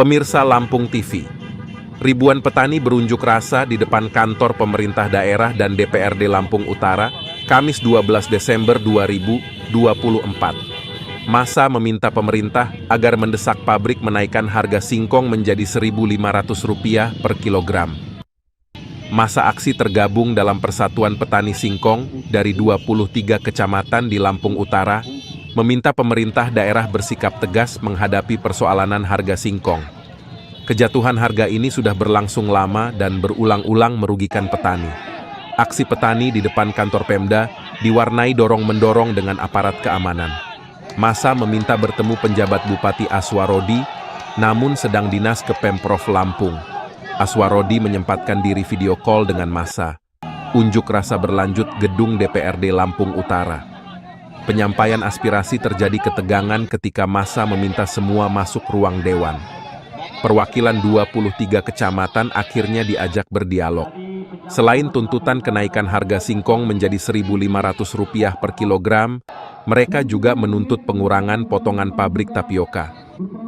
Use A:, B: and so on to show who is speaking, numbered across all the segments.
A: Pemirsa Lampung TV, ribuan petani berunjuk rasa di depan kantor pemerintah daerah dan DPRD Lampung Utara, Kamis 12 Desember 2024. Massa meminta pemerintah agar mendesak pabrik menaikkan harga singkong menjadi Rp1.500 per kilogram. Massa aksi tergabung dalam Persatuan Petani Singkong dari 23 kecamatan di Lampung Utara, meminta pemerintah daerah bersikap tegas menghadapi persoalan harga singkong. Kejatuhan harga ini sudah berlangsung lama dan berulang-ulang merugikan petani. Aksi petani di depan kantor Pemda diwarnai dorong-mendorong dengan aparat keamanan. Massa meminta bertemu penjabat Bupati Aswarodi, namun sedang dinas ke Pemprov Lampung. Aswarodi menyempatkan diri video call dengan massa. Unjuk rasa berlanjut gedung DPRD Lampung Utara. Penyampaian aspirasi terjadi ketegangan ketika massa meminta semua masuk ruang dewan. Perwakilan 23 kecamatan akhirnya diajak berdialog. Selain tuntutan kenaikan harga singkong menjadi Rp1.500 per kilogram, mereka juga menuntut pengurangan potongan pabrik tapioka.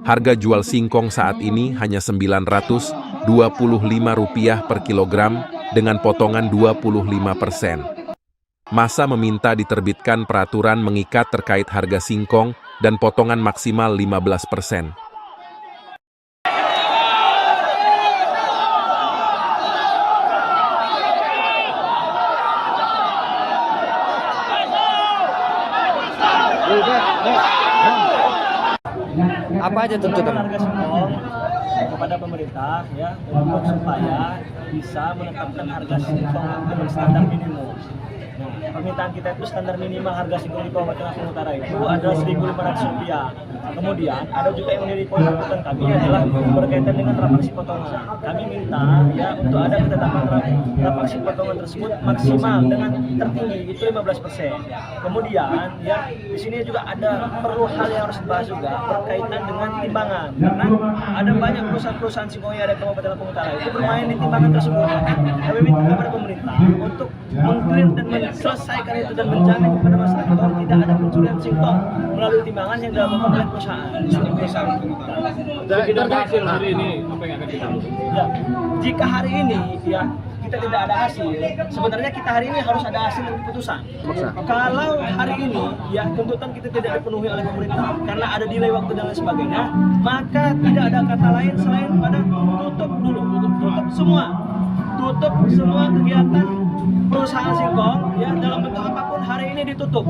A: Harga jual singkong saat ini hanya Rp925 per kilogram dengan potongan 25%. Massa meminta diterbitkan peraturan mengikat terkait harga singkong dan potongan maksimal 15%.
B: Apa aja tuntutan?
C: Harga singkong kepada pemerintah ya untuk supaya bisa menetapkan harga singkong dengan standar minimum. Nah, permintaan kita itu standar minimal harga singkong di Kabupaten Lampung Utara itu adalah Rp1.500. Kemudian ada juga yang menjadi poin tuntutan kami adalah berkaitan dengan rapaksi potongan. Kami minta ya untuk ada ketetapan rapaksi potongan tersebut maksimal dengan tertinggi itu 15%. Kemudian ya di sini juga ada perlu hal yang harus dibahas juga berkaitan dengan timbangan, karena ada banyak perusahaan-perusahaan singkong yang ada di Kabupaten Lampung Utara itu bermain di timbangan tersebut. Kami minta kepada pemerintah untuk mengclear dan selesaikan itu dan menjamin kepada masyarakat bahwa tidak ada pencurian singkong melalui timbangan yang dilakukan oleh perusahaan.
D: Tidak berhasil hari ini, apa yang akan kita lakukan?
C: Ya, jika hari ini ya kita tidak ada hasil, sebenarnya kita hari ini harus ada hasil dan keputusan. Kalau hari ini ya tuntutan kita tidak dipenuhi oleh pemerintah karena ada delay waktu dan lain sebagainya, maka tidak ada kata lain selain pada tutup dulu, tutup semua kegiatan perusahaan singkong ya dalam bentuk apapun hari ini ditutup.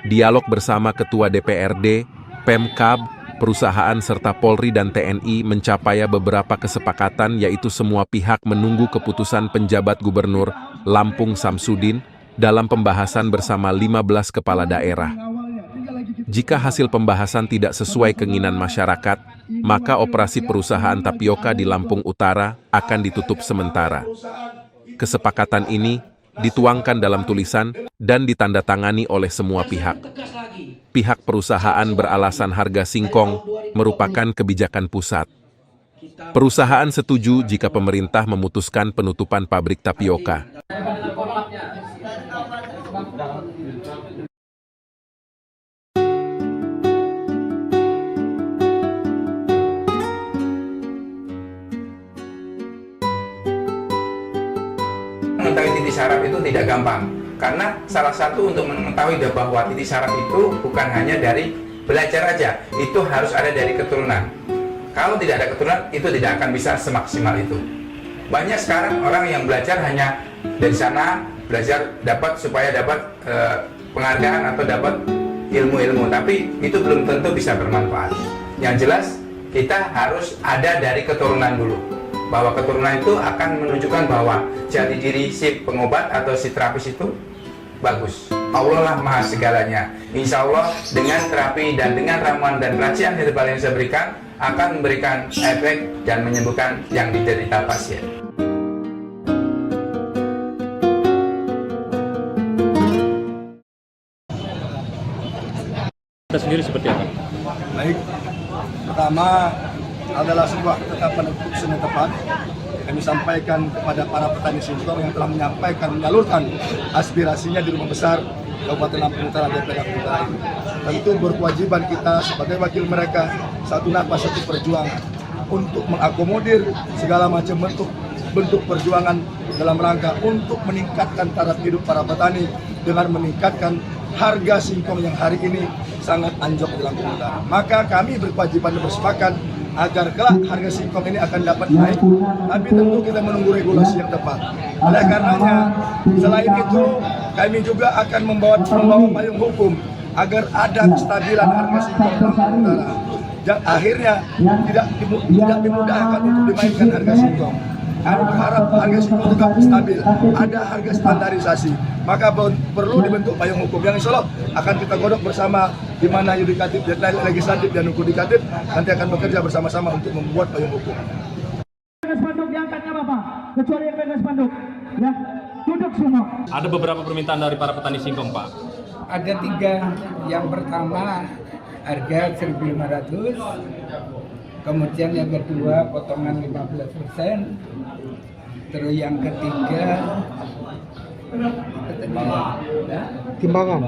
A: Dialog bersama Ketua DPRD, Pemkab, perusahaan serta Polri dan TNI mencapai beberapa kesepakatan, yaitu semua pihak menunggu keputusan penjabat Gubernur Lampung Samsudin dalam pembahasan bersama 15 kepala daerah. Jika hasil pembahasan tidak sesuai keinginan masyarakat, maka operasi perusahaan tapioka di Lampung Utara akan ditutup sementara. Kesepakatan ini dituangkan dalam tulisan dan ditandatangani oleh semua pihak. Pihak perusahaan beralasan harga singkong merupakan kebijakan pusat. Perusahaan setuju jika pemerintah memutuskan penutupan pabrik tapioka.
E: Mengetahui titik saraf itu tidak gampang, karena salah satu untuk mengetahui bahwa titik saraf itu bukan hanya dari belajar aja, itu harus ada dari keturunan. Kalau tidak ada keturunan, itu tidak akan bisa semaksimal itu. Banyak sekarang orang yang belajar hanya dari sana, belajar supaya dapat penghargaan atau dapat ilmu-ilmu, tapi itu belum tentu bisa bermanfaat. Yang jelas, kita harus ada dari keturunan dulu. Bahwa keturunan itu akan menunjukkan bahwa jati diri si pengobat atau si terapis itu bagus. Allah lah maha segalanya. Insya Allah dengan terapi dan dengan ramuan dan racian herbal yang saya berikan akan memberikan efek dan menyembuhkan yang diderita pasien.
D: Kita sendiri seperti apa?
F: Baik, pertama adalah sebuah ketetapan keputusan yang tepat. Kami sampaikan kepada para petani singkong yang telah menyalurkan aspirasinya di Rumah Besar Kabupaten Lampung Utara DPRD Lampung Utara ini. tentu berkewajiban kita sebagai wakil mereka satu napas satu perjuangan untuk mengakomodir segala macam bentuk perjuangan dalam rangka untuk meningkatkan taraf hidup para petani dengan meningkatkan harga singkong yang hari ini sangat anjlok di Lampung Utara. Maka kami berkewajiban dan bersepakat agar kelak harga singkong ini akan dapat naik, tapi tentu kita menunggu regulasi yang tepat. Oleh karenanya, selain itu kami juga akan membawa payung hukum agar ada kestabilan harga singkong Lampung Utara. Dan akhirnya tidak dimudahkan untuk dimainkan harga singkong. Kami berharap harga singkong tetap stabil, ada harga standarisasi. Maka perlu dibentuk payung hukum yang insya Allah akan kita godok bersama, di mana yudikatif, legislatif dan yudikatif nanti akan bekerja bersama-sama untuk membuat payung hukum.
G: Spanduk diangkatnya Bapak, kecuali yang pegang spanduk, ya duduk semua.
D: Ada beberapa permintaan dari para petani singkong, Pak.
H: Ada 3. Yang pertama harga 1.500, kemudian yang kedua potongan 15%, terus yang ketiga
B: Timbangan.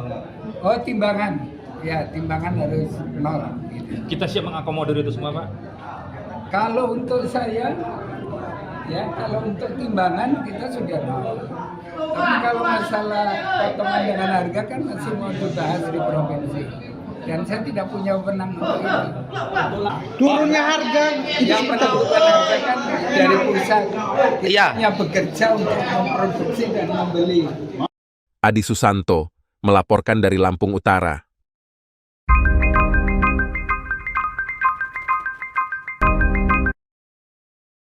H: oh timbangan, ya timbangan harus 0 gitu.
D: Kita siap mengakomodir itu semua, Pak.
H: Kalau untuk saya, ya kalau untuk timbangan kita sudah 0. Tapi kalau masalah potongan dengan harga kan masih mau dibahas di provinsi. Dan saya tidak punya wewenang untuk itu.
B: Turunnya harga
H: Yang menentukan harga kan dari pusat. Kita
B: Iya.
H: hanya bekerja untuk memproduksi dan membeli.
A: Adi Susanto melaporkan dari Lampung Utara.